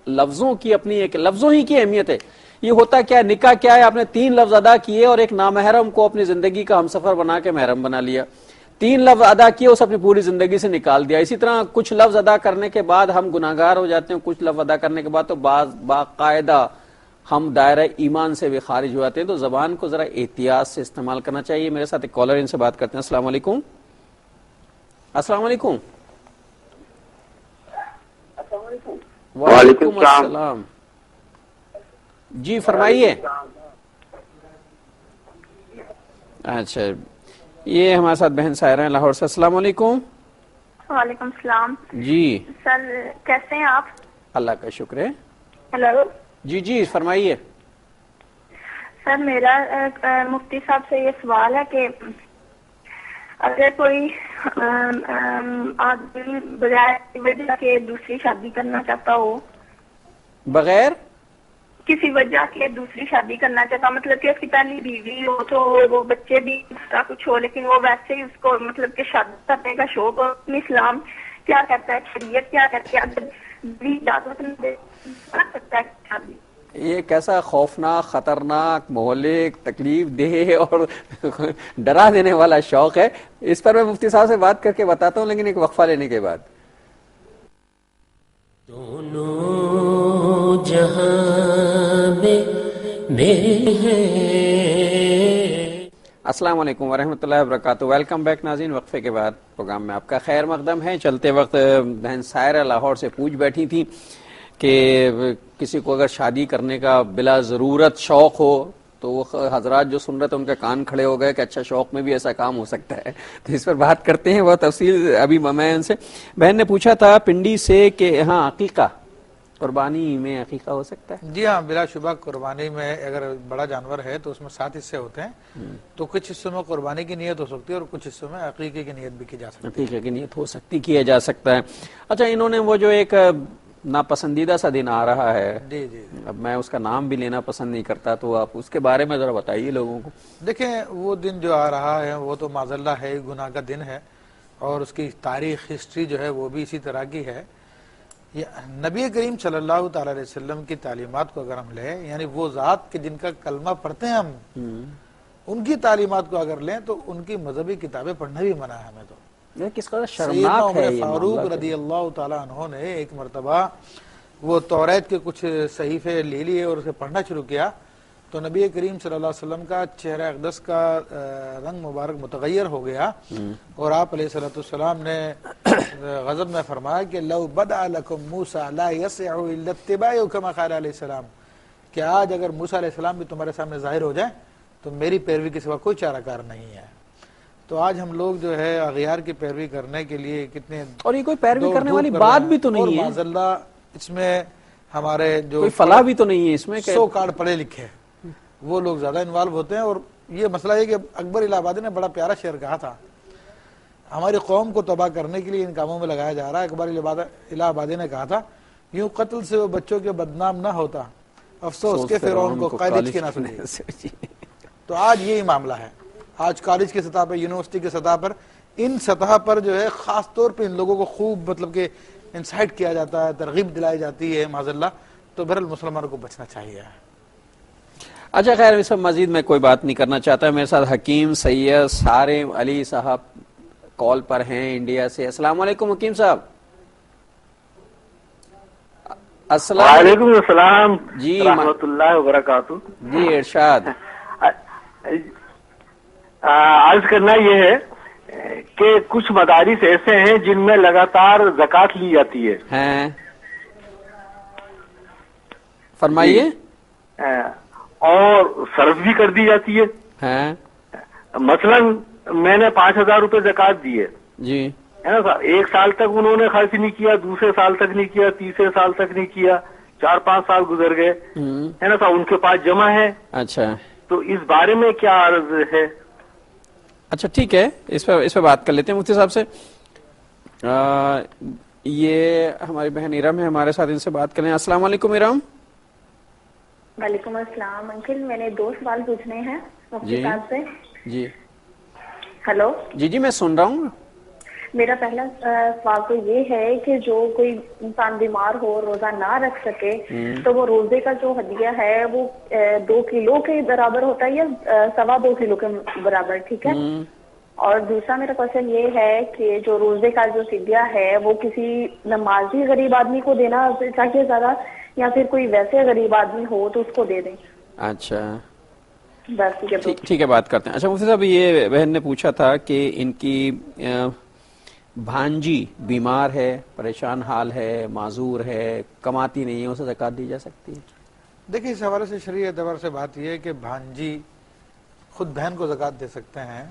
لفظوں کی اپنی ایک لفظوں ہی کی اہمیت ہے. یہ ہوتا کیا ہے؟ نکاح کیا ہے؟ آپ نے 3 لفظ ادا کیے اور ایک نامحرم کو اپنی زندگی کا ہمسفر بنا کے محرم بنا لیا. 3 لفظ ادا کیے، اس اپنی پوری زندگی سے نکال دیا. اسی طرح کچھ لفظ ادا کرنے کے بعد ہم گناہگار ہو جاتے ہیں، کچھ لفظ ادا کرنے کے بعد تو باقاعدہ ہم دائرہ ایمان سے بھی خارج ہو جاتے ہیں. تو زبان کو ذرا احتیاط سے استعمال کرنا چاہیے. میرے ساتھ ایک کالر ان سے بات کرتے ہیں. السلام علیکم. السلام علیکم. وعلیکم السلام. جی فرمائیے. اچھا، یہ ہمارے ساتھ بہن سائرہ ہیں لاہور سے. السلام علیکم. وعلیکم السلام. جی سر کیسے ہیں آپ؟ اللہ کا شکر ہے. ہیلو. جی فرمائیے. سر میرا مفتی صاحب سے یہ سوال ہے کہ اگر کوئی آدمی بغیر وجہ کے دوسری شادی کرنا چاہتا ہو، بغیر کسی وجہ کے دوسری شادی کرنا چاہتا، مطلب کہ اس کی پہلی بیوی ہو تو وہ بچے بھی کچھ ہو، لیکن وہ ویسے ہی اس کو مطلب کہ شادی کرنے کا شوق ہو، اسلام کیا کہتا ہے، شریعت کیا کہتی ہے، اگر بھی اجازت نہیں دے سکتا ہے شادی؟ یہ کیسا خوفناک، خطرناک، مہلک، تکلیف دہ اور ڈرا دینے والا شوق ہے. اس پر میں مفتی صاحب سے بات کر کے بتاتا ہوں، لیکن ایک وقفہ لینے کے بعد. دونوں جہاں میں میرے ہیں. السلام علیکم ورحمۃ اللہ وبرکاتہ. ویلکم بیک ناظرین. وقفے کے بعد پروگرام میں آپ کا خیر مقدم ہے. چلتے وقت بہن سائرہ لاہور سے پوچھ بیٹھی تھی کہ کسی کو اگر شادی کرنے کا بلا ضرورت شوق ہو تو وہ حضرات جو سن رہے تھے ان کے کان کھڑے ہو گئے کہ اچھا شوق میں بھی ایسا کام ہو سکتا ہے. تو اس پر بات کرتے ہیں وہ تفصیل. ابھی میں ان سے بہن نے پوچھا تھا پنڈی سے کہ ہاں عقیقہ، قربانی میں عقیقہ ہو سکتا ہے؟ جی ہاں، بلا شبہ قربانی میں اگر بڑا جانور ہے تو اس میں 7 حصے ہوتے ہیں، تو کچھ حصوں میں قربانی کی نیت ہو سکتی ہے اور کچھ حصوں میں عقیقے کی نیت بھی کی جا سکتی ہے. عقیقے کی نیت ہو سکتی، کیا جا سکتا ہے. اچھا، انہوں نے وہ جو ایک ناپسندیدہ سا دن آ رہا ہے، جی جی اب میں اس کا نام بھی لینا پسند نہیں کرتا، تو آپ اس کے بارے میں ذرا بتائیے لوگوں کو. دیکھیں، وہ دن جو آ رہا ہے وہ تو معذاللہ ہے، گناہ کا دن ہے، اور اس کی تاریخ، ہسٹری جو ہے وہ بھی اسی طرح کی ہے. نبی کریم صلی اللہ تعالی علیہ وسلم کی تعلیمات کو اگر ہم لیں، یعنی وہ ذات کے جن کا کلمہ پڑھتے ہیں ہم، ان کی تعلیمات کو اگر لیں تو ان کی مذہبی کتابیں پڑھنا بھی منع ہے. ہمیں تو کس قدر سیدنا شرمناک ہے عمر یہ فاروق معاملہ. رضی اللہ تعالیٰ عنہ نے ایک مرتبہ وہ توریت کے کچھ صحیفے لے لیے اور اسے پڑھنا شروع کیا تو نبی کریم صلی اللہ علیہ وسلم کا چہرہ اقدس کا رنگ مبارک متغیر ہو گیا، اور آپ علیہ السلام نے غضب میں فرمایا کہ لو بدأ لکم موسیٰ لا یسع الا اتباع، کما قال علیہ السلام، کہ آج اگر موسیٰ علیہ السلام بھی تمہارے سامنے ظاہر ہو جائیں تو میری پیروی کے سوا کوئی چارہ کار نہیں ہے. تو آج ہم لوگ جو ہے اغیار کی پیروی کرنے کے لیے کتنے، اور یہ کوئی پیروی کرنے والی بات بھی تو نہیں ہے، اور معذاللہ اس میں ہمارے جو کوئی فلاح بھی تو نہیں ہے اس میں. 100 کارڈ پڑھے لکھے وہ لوگ زیادہ انوالو ہوتے ہیں. اور یہ مسئلہ ہے کہ اکبر الہ آبادی نے بڑا پیارا شعر کہا تھا، ہماری قوم کو تباہ کرنے کے لیے ان کاموں میں لگایا جا رہا ہے. اکبر الہ آبادی نے کہا تھا، یوں قتل سے وہ بچوں کے بدنام نہ ہوتا، افسوس کے فرعون کو کالج کی نہ سنی. تو آج یہی معاملہ ہے. آج کالج کی سطح پر، یونیورسٹی کی سطح پر، ان سطح پر جو ہے خاص طور پہ ان لوگوں کو خوب مطلب کہ انسائٹ کیا جاتا ہے، ترغیب دلائی جاتی ہے معذاللہ. تو بہرحال مسلمانوں کو بچنا چاہیے. اچھا خیر، اس میں مزید میں کوئی بات نہیں کرنا چاہتا. میرے ساتھ حکیم سید صارم علی صاحب کال پر ہیں انڈیا سے. السلام علیکم حکیم صاحب. السلام علیکم. السلام جی رحمۃ اللہ وبرکاتہ. جی ارشاد. عرض کرنا یہ ہے کہ کچھ مدارس ایسے ہیں جن میں لگاتار زکوٰۃ لی جاتی ہے. فرمائیے. اور صرف بھی کر دی جاتی ہے. مثلا میں نے 5,000 روپے زکوٰۃ دی ہے، جی ہے نا صاحب. 1 سال تک انہوں نے خرچ نہیں کیا، دوسرے سال تک نہیں کیا، تیسرے سال تک نہیں کیا، 4-5 سال گزر گئے، ہے نا صاحب. ان کے پاس جمع ہے. اچھا، تو اس بارے میں کیا عرض ہے؟ اچھا ٹھیک ہے، اس پہ بات کر لیتے ہیں مفتی صاحب سے. یہ ہماری بہن ارم ہے ہمارے ساتھ، ان سے بات کریں. السلام علیکم ارم. وعلیکم السلام انکل. میں نے 2 سوال پوچھنے ہیں مفتی صاحب سے. جی ہلو. جی میں سن رہا ہوں. میرا پہلا سوال تو یہ ہے کہ جو کوئی انسان بیمار ہو روزہ نہ رکھ سکے تو وہ روزے کا جو ہدیہ ہے وہ 2 کلو کے برابر ہوتا ہے یا 2.25 کلو کے برابر؟ ٹھیک ہے. اور دوسرا میرا کوشچن یہ ہے کہ جو روزے کا جو فدیہ ہے وہ کسی نمازی غریب آدمی کو دینا چاہیے زیادہ یا پھر کوئی ویسے غریب آدمی ہو تو اس کو دے دیں؟ اچھا بس ٹھیک ہے، بات کرتے ہیں. اچھا مفتی صاحب، یہ بہن نے پوچھا تھا کہ ان کی بھانجی بیمار ہے، پریشان حال ہے، معذور ہے، کماتی نہیں ہے، اسے زکوٰۃ دی جا سکتی ہے؟ دیکھیں اس حوالے سے شرعی اعتبار سے بات یہ ہے کہ بھانجی خود بہن کو زکوٰۃ دے سکتے ہیں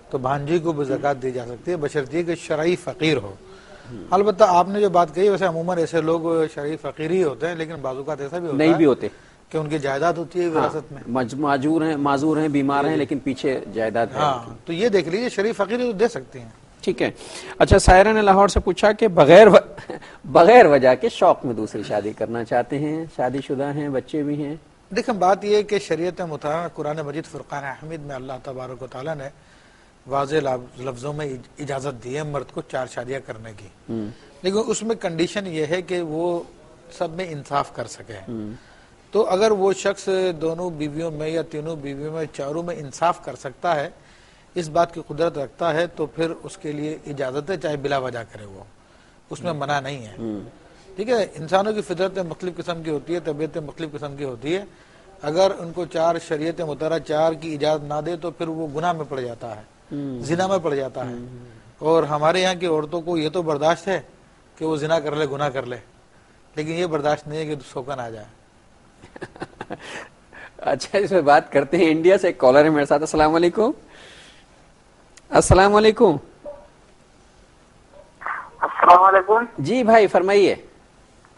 تو بھانجی کو بھی زکوٰۃ دی جا سکتی ہے بشرطیہ کہ شرعی فقیر ہو. البتہ آپ نے جو بات کہی ویسے عموماً ایسے لوگ شرعی فقیر ہی ہوتے ہیں، لیکن بعض اوقات ایسا بھی ہوتا ہے نہیں بھی ہوتے کہ ان کی جائیداد ہوتی ہے وراثت میں، معذور ہیں، بیمار ہیں، لیکن پیچھے جائیداد ہے. ہاں تو یہ دیکھ لیجیے شرعی فقیر تو دے سکتی ہیں. ٹھیک ہے. اچھا سائرہ نے لاہور سے پوچھا کہ بغیر وجہ کے شوق میں دوسری شادی کرنا چاہتے ہیں، شادی شدہ ہیں، بچے بھی ہیں. دیکھیں بات یہ ہے کہ شریعت مطہرہ قرآن مجید فرقان حمید میں اللہ تبارک و تعالیٰ نے واضح لفظوں میں اجازت دی ہے مرد کو 4 شادیاں کرنے کی، لیکن اس میں کنڈیشن یہ ہے کہ وہ سب میں انصاف کر سکے. تو اگر وہ شخص دونوں بیویوں میں یا تینوں بیویوں میں چاروں میں انصاف کر سکتا ہے، اس بات کی قدرت رکھتا ہے، تو پھر اس کے لیے اجازت ہے چاہے بلا وجہ کرے، وہ اس میں منع نہیں ہے. ٹھیک ہے. انسانوں کی فطرت مختلف قسم کی ہوتی ہے، طبیعتیں مختلف قسم کی ہوتی ہے. اگر ان کو 4 شریعت مطہرہ 4 کی اجازت نہ دے تو پھر وہ گناہ میں پڑ جاتا ہے، زنا میں پڑ جاتا ہے. اور ہمارے یہاں کی عورتوں کو یہ تو برداشت ہے کہ وہ زنا کر لے، گناہ کر لے، لیکن یہ برداشت نہیں ہے کہ سوکن آ جائے. اچھا اس میں بات کرتے ہیں. انڈیا سے ایک کالر ہے میرے ساتھ. السلام علیکم. السلام علیکم. السلام علیکم. جی بھائی فرمائیے.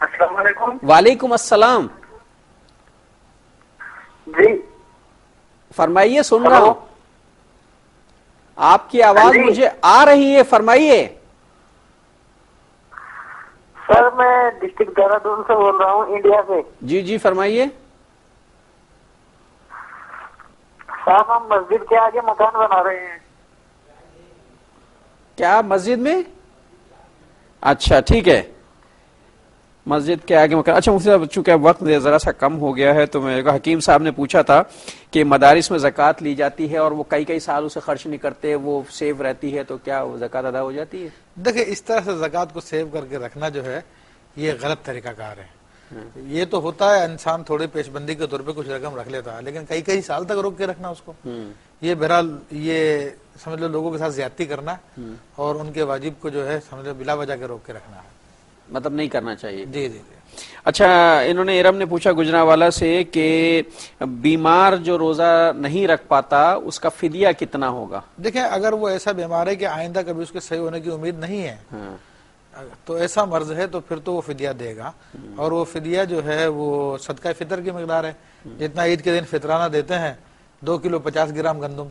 السلام علیکم. وعلیکم السلام. جی فرمائیے، سن رہا ہوں. آپ کی آواز مجھے آ رہی ہے، فرمائیے. سر میں ڈسٹرکٹ دہرادون سے بول رہا ہوں، انڈیا سے. جی جی فرمائیے. صاحب ہم مسجد کے آگے مکان بنا رہے ہیں. کیا مسجد میں؟ اچھا ٹھیک ہے، مسجد کے آگے مکان. اچھا مفتی صاحب چونکہ وقت ذرا سا کم ہو گیا ہے تو میں حکیم صاحب نے پوچھا تھا کہ مدارس میں زکوٰۃ لی جاتی ہے اور وہ کئی سال اسے خرچ نہیں کرتے، وہ سیو رہتی ہے، تو کیا وہ زکوٰۃ ادا ہو جاتی ہے؟ دیکھیں اس طرح سے زکوٰۃ کو سیو کر کے رکھنا جو ہے یہ غلط طریقہ کار ہے. یہ تو ہوتا ہے انسان تھوڑی پیش بندی کے طور پہ کچھ رقم رکھ لیتا ہے، لیکن کئی سال تک روک کے رکھنا اس کو، یہ بہرحال یہ سمجھ لو لوگوں کے ساتھ زیادتی کرنا اور ان کے واجب کو جو ہے سمجھ لو بلا وجہ کے روک کے رکھنا ہے، مطلب نہیں کرنا چاہیے. جی جی. اچھا انہوں نے ارم نے پوچھا گجرانوالا سے کہ بیمار جو روزہ نہیں رکھ پاتا اس کا فدیہ کتنا ہوگا؟ دیکھیں اگر وہ ایسا بیمار ہے کہ آئندہ کبھی اس کے صحیح ہونے کی امید نہیں ہے تو ایسا مرض ہے تو پھر تو وہ فدیہ دے گا، اور وہ فدیہ جو ہے وہ صدقہ فطر کی مقدار ہے. جتنا عید کے دن فطرانہ دیتے ہیں 2 کلو 50 گرام گندم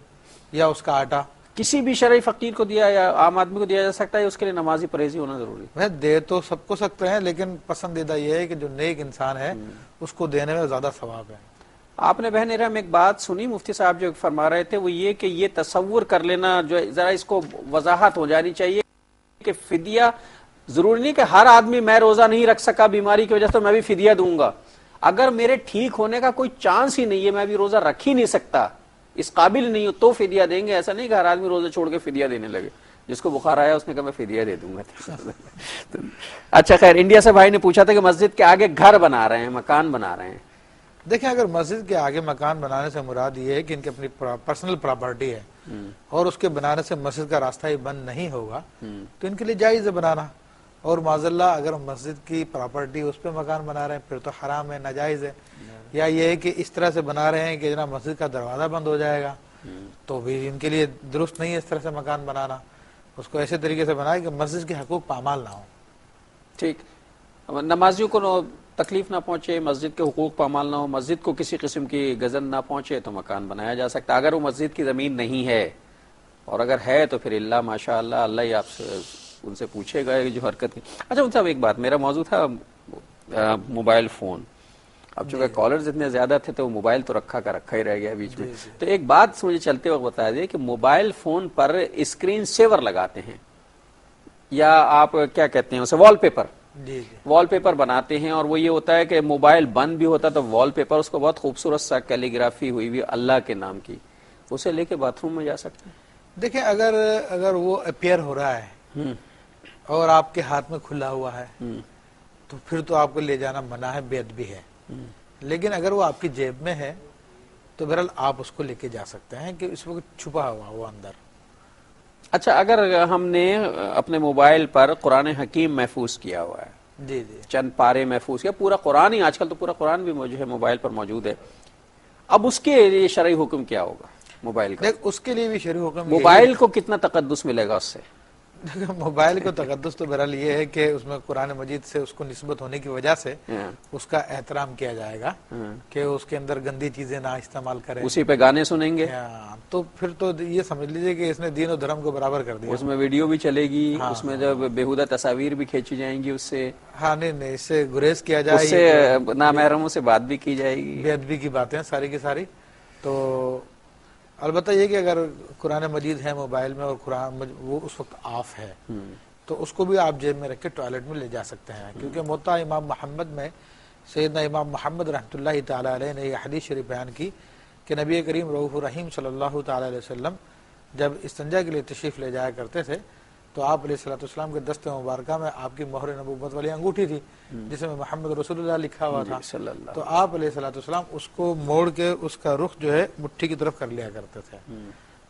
یا اس کا آٹا. کسی بھی شرعی فقیر کو دیا یا عام آدمی کو دیا جا سکتا ہے، اس کے لیے نمازی پرہیزی ہونا ضروری ہے؟ دے تو سب کو سکتے ہیں، لیکن پسندیدہ یہ ہے کہ جو نیک انسان ہے اس کو دینے میں زیادہ ثواب ہے. آپ نے بہن ارم ایک بات سنی مفتی صاحب جو فرما رہے تھے، وہ یہ کہ یہ تصور کر لینا جو ذرا اس کو وضاحت ہو جانی چاہیے کہ فدیہ ضروری نہیں کہ ہر آدمی میں روزہ نہیں رکھ سکا بیماری کی وجہ سے میں بھی فدیہ دوں گا. اگر میرے ٹھیک ہونے کا کوئی چانس ہی نہیں ہے، میں بھی روزہ رکھ ہی نہیں سکتا، اس قابل نہیں ہو تو فدیہ دیں گے. ایسا نہیں کہ ہر آدمی روزہ چھوڑ کے فدیہ دینے لگے. جس کو بخار آیا اس نے کہا میں فدیہ دے دوں گا. اچھا خیر، انڈیا سے بھائی نے پوچھا تھا کہ مسجد کے آگے گھر بنا رہے ہیں، مکان بنا رہے ہیں. دیکھیں اگر مسجد کے آگے مکان بنانے سے مراد یہ ہے کہ ان کی اپنی پرسنل پراپرٹی ہے اور اس کے بنانے سے مسجد کا راستہ ہی بند نہیں ہوگا تو ان کے لیے جائز ہے بنانا. اور معذاللہ اگر مسجد کی پراپرٹی اس پہ مکان بنا رہے ہیں پھر تو حرام ہے، ناجائز ہے. یا یہ ہے کہ اس طرح سے بنا رہے ہیں کہ جناب مسجد کا دروازہ بند ہو جائے گا تو بھی ان کے لیے درست نہیں ہے اس طرح سے مکان بنانا. اس کو ایسے طریقے سے بنائے کہ مسجد کے حقوق پامال نہ ہو. ٹھیک، نمازیوں کو تکلیف نہ پہنچے، مسجد کے حقوق پامال نہ ہو، مسجد کو کسی قسم کی گزن نہ پہنچے تو مکان بنایا جا سکتا. اگر وہ مسجد کی زمین نہیں ہے، اور اگر ہے تو پھر اللہ ماشاء اللہ اللہ ہی آپ سے ان سے پوچھے گا جو حرکت کی. اچھا ان صاحب ایک بات، میرا موضوع تھا موبائل فون. اب چونکہ کالرز اتنے زیادہ تھے تو موبائل تو رکھا ہی رہ گیا بیچ میں. تو ایک بات مجھے چلتے وقت بتا دیے کہ موبائل فون پر اسکرین سیور لگاتے ہیں یا آپ کیا کہتے ہیں اسے وال پیپر، جی وال پیپر بناتے ہیں، اور وہ یہ ہوتا ہے کہ موبائل بند بھی ہوتا ہے تو وال پیپر اس کو بہت خوبصورت سا کیلیگرافی ہوئی ہوئی اللہ کے نام کی، اسے لے کے باتھ روم میں جا سکتے ہیں؟ دیکھیں اگر وہ اپیئر ہو رہا ہے اور آپ کے ہاتھ میں کھلا ہوا ہے تو پھر تو آپ کو لے جانا منع ہے، بے ادبی ہے. لیکن اگر وہ آپ کی جیب میں ہے تو بہرحال آپ اس کو لے کے جا سکتے ہیں کہ اس وقت چھپا ہوا وہ اندر. اچھا، اگر ہم نے اپنے موبائل پر قرآن حکیم محفوظ کیا ہوا ہے، جی جی چند پارے محفوظ کیا، پورا قرآن ہی، آج کل تو پورا قرآن بھی جو ہے موبائل پر موجود ہے، اب اس کے لیے شرعی حکم کیا ہوگا موبائل کا؟ دیکھ اس کے لیے بھی شرعی حکم موبائل کو کتنا تقدس ملے گا اس سے؟ موبائل کو تقدس تو بہرحال یہ ہے کہ اس میں قرآن مجید سے اس کو نسبت ہونے کی وجہ سے اس کا احترام کیا جائے گا کہ اس کے اندر گندی چیزیں نہ استعمال کریں، اسی پہ گانے سنیں گے تو پھر تو یہ سمجھ لیجئے کہ اس نے دین و دھرم کو برابر کر دیا. اس میں ویڈیو بھی چلے گی، اس میں جب بےہودہ تصاویر بھی کھینچی جائیں گی، اس سے نہیں اس سے گریز کیا جائے، اس سے نامحرموں سے بات بھی کی جائے گی، بے ادبی کی باتیں ساری کی ساری. تو البتہ یہ کہ اگر قرآن مجید ہے موبائل میں اور قرآن وہ اس وقت آف ہے تو اس کو بھی آپ جیب میں رکھ کے ٹوائلٹ میں لے جا سکتے ہیں، کیونکہ موطا امام محمد میں سیدنا امام محمد رحمۃ اللہ تعالی علیہ نے یہ حدیث شریف بیان کی کہ نبی کریم رؤوف الرحیم صلی اللہ تعالی علیہ وسلم جب استنجا کے لیے تشریف لے جایا کرتے تھے تو آپ علیہ الصلوۃ والسلام کے دست مبارکہ میں آپ کی مہر نبوت والی انگوٹھی تھی جس میں محمد رسول اللہ لکھا ہوا تھا، تو آپ علیہ الصلوۃ والسلام اس کو موڑ کے اس کا رخ جو ہے مٹھی کی طرف کر لیا کرتے تھے،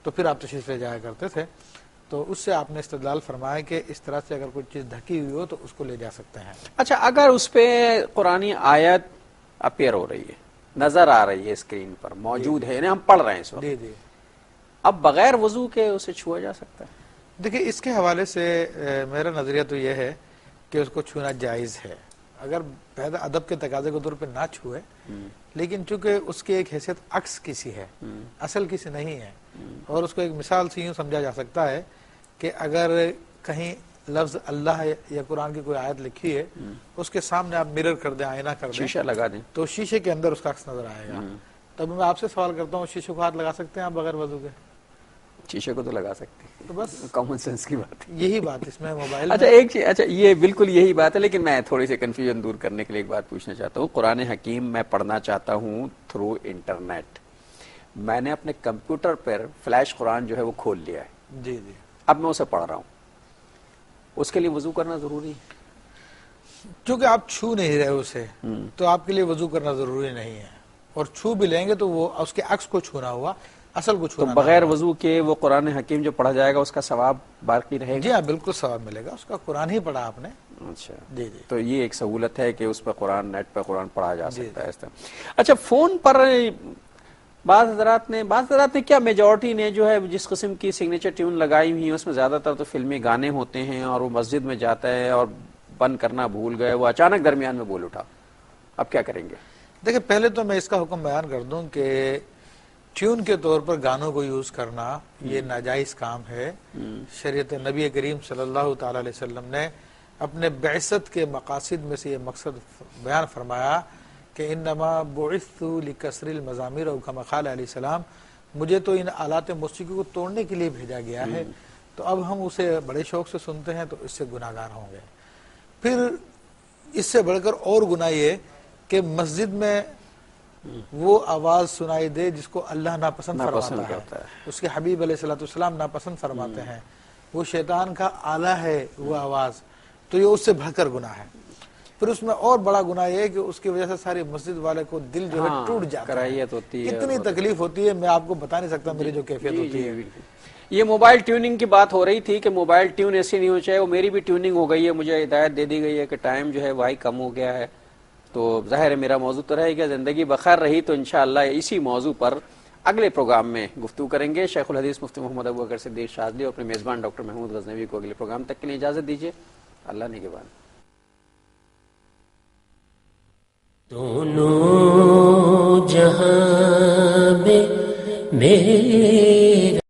تو پھر آپ تشریف لے جایا کرتے تھے. تو اس سے آپ نے استدلال فرمایا کہ اس طرح سے اگر کوئی چیز ڈھکی ہوئی ہو تو اس کو لے جا سکتے ہیں. اچھا، اگر اس پہ قرآنی آیت اپیئر ہو رہی ہے، نظر آ رہی ہے، اسکرین پر موجود ہے، ہم پڑھ رہے ہیں اس وقت، جی اب بغیر وضو کے اسے چھوا جا سکتا ہے؟ دیکھیں اس کے حوالے سے میرا نظریہ تو یہ ہے کہ اس کو چھونا جائز ہے، اگر پیدا ادب کے تقاضے کے طور پہ نہ چھوئے، لیکن چونکہ اس کی ایک حیثیت عکس کسی ہے، اصل کسی نہیں ہے، اور اس کو ایک مثال سے یوں سمجھا جا سکتا ہے کہ اگر کہیں لفظ اللہ یا قرآن کی کوئی آیت لکھی ہے، اس کے سامنے آپ مرر کر دیں، آئینہ کر دیں، شیشہ لگا دیں، تو شیشے کے اندر اس کا عکس نظر آئے گا. تب میں آپ سے سوال کرتا ہوں، شیشے کو ہاتھ لگا سکتے ہیں آپ بغیر وضو کے؟ شیشے کو تو لگا سکتے ہیں، تو بس کامن سینس کی بات ہے. یہی بات اس میں موبائل اچھا ایک چیز، اچھا یہ بالکل یہی بات ہے، لیکن میں تھوڑی سی کنفیوژن دور کرنے کے لیے ایک بات پوچھنا چاہتا ہوں. قرآن حکیم میں پڑھنا چاہتا ہوں تھرو انٹرنیٹ، میں نے اپنے کمپیوٹر پر فلیش قرآن جو ہے وہ کھول لیا ہے، جی جی، اب میں اسے پڑھ رہا ہوں، اس کے لیے وضو کرنا ضروری ہے؟ چونکہ آپ چھو نہیں رہے اسے تو آپ کے لیے وضو کرنا ضروری نہیں ہے، اور چھو بھی لیں گے تو وہ اس کے عکس کو چھونا ہوا، اصل کو چھونا. تو بغیر وضو کے وہ قرآن حکیم جو پڑھا جائے گا اس کا ثواب باقی رہے گا؟ جی ہاں بالکل ثواب ملے گا، اس کا قرآن ہی پڑھا آپ نے. اچھا جی جی، تو یہ ایک سہولت ہے کہ اس پہ قرآن، نیٹ پہ قرآن پڑھا جا سکتا ہے اس طرح. اچھا فون پر بعض حضرات نے کیا میجورٹی نے جو ہے جس قسم کی سگنیچر ٹیون لگائی ہوئی ہیں اس میں زیادہ تر تو فلمی گانے ہوتے ہیں، اور وہ مسجد میں جاتا ہے اور بند کرنا بھول گئے، وہ اچانک درمیان میں بول اٹھا، اب کیا کریں گے؟ دیکھیں پہلے تو میں اس کا حکم بیان کر دوں کہ ٹیون کے طور پر گانوں کو یوز کرنا یہ ناجائز کام ہے. شریعت نبی کریم صلی اللہ تعالی علیہ وسلم نے اپنے بعثت کے مقاصد میں سے یہ مقصد بیان فرمایا کہ انما بعثت لکسر المزامیر، او کما قال علیہ السلام، مجھے تو ان آلات موسیقی کو توڑنے کے لیے بھیجا گیا ہے. تو اب ہم اسے بڑے شوق سے سنتے ہیں تو اس سے گناہگار ہوں گے. پھر اس سے بڑھ کر اور گناہ یہ کہ مسجد میں وہ آواز سنائی دے جس کو اللہ ناپسند فرماتا ہے، اس کے حبیب علیہ الصلوۃ والسلام ناپسند فرماتے ہیں، وہ شیطان کا آلہ ہے وہ آواز، تو یہ اس سے بڑھ کر گناہ ہے. پھر اس میں اور بڑا گناہ یہ ہے کہ اس کی وجہ سے ساری مسجد والے کو دل جو ہے ٹوٹ جاتا ہے، اتنی تکلیف ہوتی ہے میں آپ کو بتا نہیں سکتا میری جو کیفیت ہوتی ہے. یہ موبائل ٹیوننگ کی بات ہو رہی تھی کہ موبائل ٹیون ایسی نہیں ہو چاہے، وہ میری بھی ٹیوننگ ہو گئی ہے، مجھے ہدایت دے دی گئی ہے کہ ٹائم جو ہے وہی کم ہو گیا ہے، تو ظاہر ہے میرا موضوع تو رہے گا، زندگی بخیر رہی تو انشاءاللہ اسی موضوع پر اگلے پروگرام میں گفتگو کریں گے. شیخ الحدیث مفتی محمد ابوبکر صدیق شاذلی اور اپنے میزبان ڈاکٹر محمود غزنوی کو اگلے پروگرام تک کے لیے اجازت دیجیے. اللہ نگہبان. دونوں جہاں میں میرے